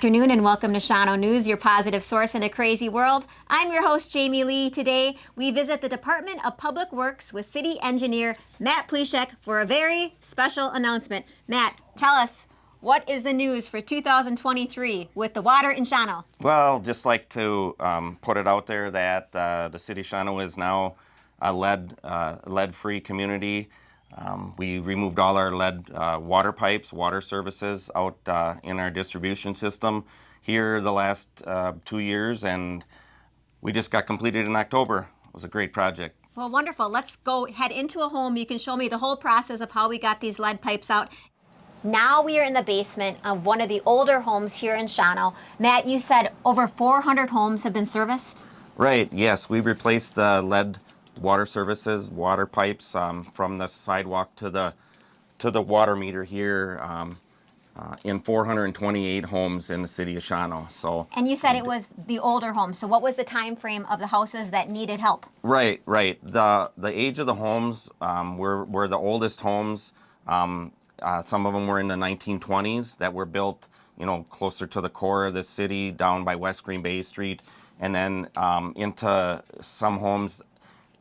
afternoon and welcome to Shawano News, your positive source in a crazy world. I'm your host, Jamie Lee. Today, we visit the Department of Public Works with City Engineer Matt Pleshek for a very special announcement. Matt, tell us, what is the news for 2023 with the water in Shawano? Well, just like to put it out there that the city of Shawano is now a lead-free community. We removed all our lead water pipes, water services out in our distribution system here the last 2 years, and we just got completed in October. It was a great project. Well, wonderful. Let's go head into a home. You can show me the whole process of how we got these lead pipes out. Now we are in the basement of one of the older homes here in Shawano. Matt, you said over 400 homes have been serviced? Right, yes. We replaced the lead water services, water pipes from the sidewalk to the water meter here in 428 homes in the city of Shawano. So, and you said it was the older homes. So what was the time frame of the houses that needed help? Right. The age of the homes were the oldest homes. Some of them were in the 1920s that were built, closer to the core of the city, down by West Green Bay Street, and then into some homes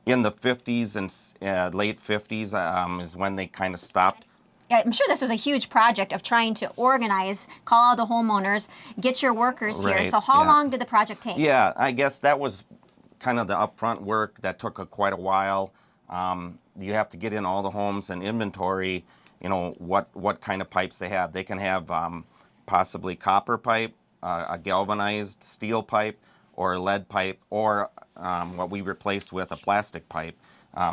in the 50s and late 50s is when they kind of stopped. Yeah, I'm sure this was a huge project of trying to organize, call all the homeowners, get your workers here. So how long did the project take? Yeah, I guess that was kind of the upfront work that took quite a while. You have to get in all the homes and inventory, what kind of pipes they have. They can have possibly copper pipe, a galvanized steel pipe, or a lead pipe, or what we replaced with a plastic pipe.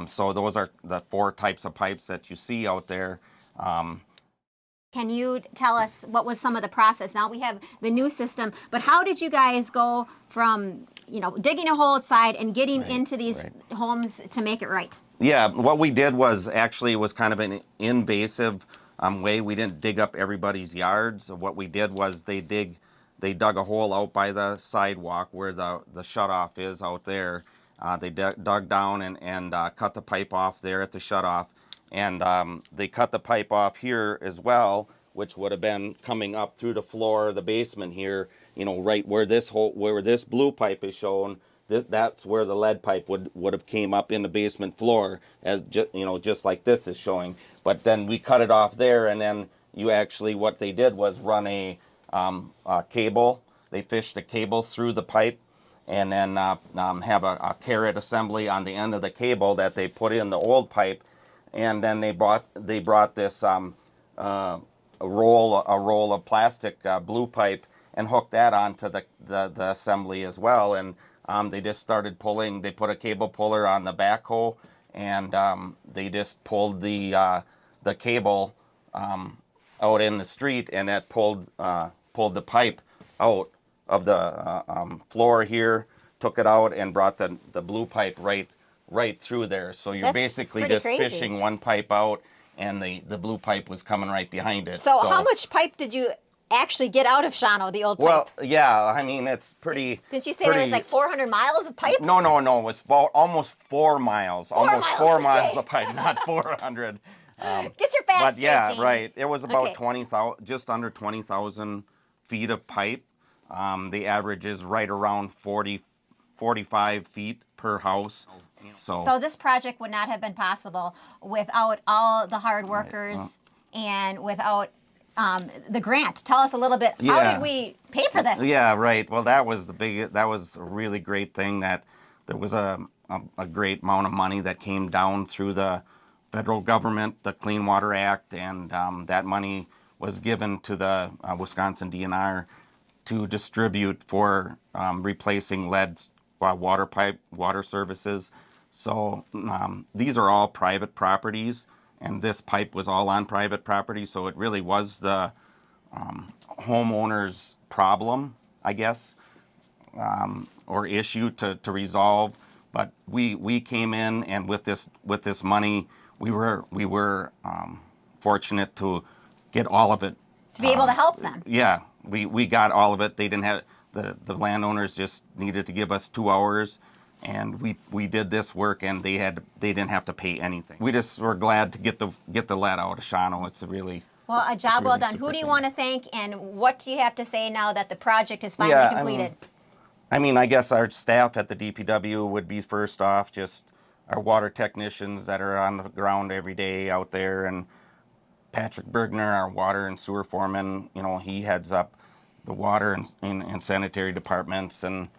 So those are the 4 types of pipes that you see out there. Can you tell us what was some of the process? Now we have the new system, but how did you guys go from, digging a hole outside and getting into these homes to make it right? Yeah, what we did was kind of an invasive way. We didn't dig up everybody's yards. What we did was they dug a hole out by the sidewalk where the shutoff is out there. They dug down and cut the pipe off there at the shutoff. And they cut the pipe off here as well, which would have been coming up through the floor of the basement here, right where this blue pipe is shown. That's where the lead pipe would have came up in the basement floor, as just like this is showing. But then we cut it off there, and then what they did was run a cable. They fished the cable through the pipe, and then have a carrot assembly on the end of the cable that they put in the old pipe. And then they brought this a roll of plastic blue pipe and hooked that onto the assembly as well. And they just started pulling. They put a cable puller on the backhoe, and they just pulled the cable out in the street, and that pulled the pipe out of the floor here, took it out, and brought the blue pipe right through there. So you're basically just fishing one pipe out, and the blue pipe was coming right behind it. So how much pipe did you actually get out of Shawano, the old pipe? Well, yeah, I mean, it's pretty... Didn't you say there was like 400 miles of pipe? No, it was about almost 4 miles. Almost 4 miles of pipe, not 400. Get your facts But yeah, Jamie. right. It was about 20,000, just under 20,000 feet of pipe. The average is right around 45 feet per house. So this project would not have been possible without all the hard workers and without the grant. Tell us a little bit. How did we pay for this? Yeah, right. Well, that was a really great thing, that there was a great amount of money that came down through the federal government, the Clean Water Act, and that money was given to the Wisconsin DNR to distribute for replacing lead water services. So these are all private properties, and this pipe was all on private property, so it really was the homeowner's problem, I guess, or issue to resolve. But we came in, and with this money, we were fortunate to get all of it. To be able to help them. Yeah, we got all of it. They didn't have the landowners just needed to give us 2 hours, and we did this work, and they didn't have to pay anything. We just were glad to get the lead out of Shawano. It's Well, a job well really done. super Who do you clean. want to thank, and what do you have to say now that the project is finally completed? I guess our staff at the DPW would be first off, just our water technicians that are on the ground every day out there, and Patrick Bergner, our water and sewer foreman. He heads up the water and sanitary departments, and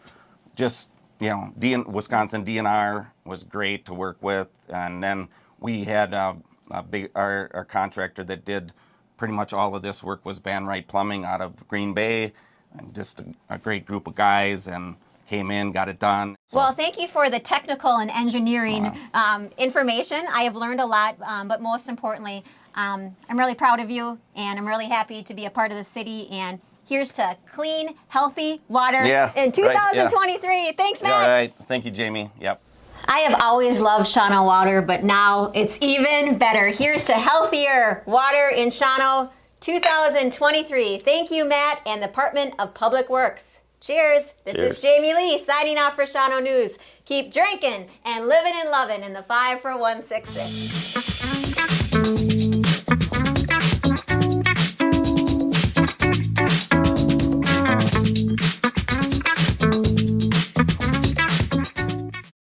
just Wisconsin DNR was great to work with. And then we had our contractor that did pretty much all of this work was Van Wright Plumbing out of Green Bay, and just a great group of guys, and came in, got it done. Well, thank you for the technical and engineering information. I have learned a lot, but most importantly, I'm really proud of you, and I'm really happy to be a part of the city. And here's to clean, healthy water in 2023. Right, yeah. Thanks, Matt. Yeah, all right. Thank you, Jamie. Yep. I have always loved Shawano water, but now it's even better. Here's to healthier water in Shawano 2023. Thank you, Matt, and the Department of Public Works. Cheers. This is Jamie Lee signing off for Shawano News. Keep drinking and living and loving in the 5 for 166.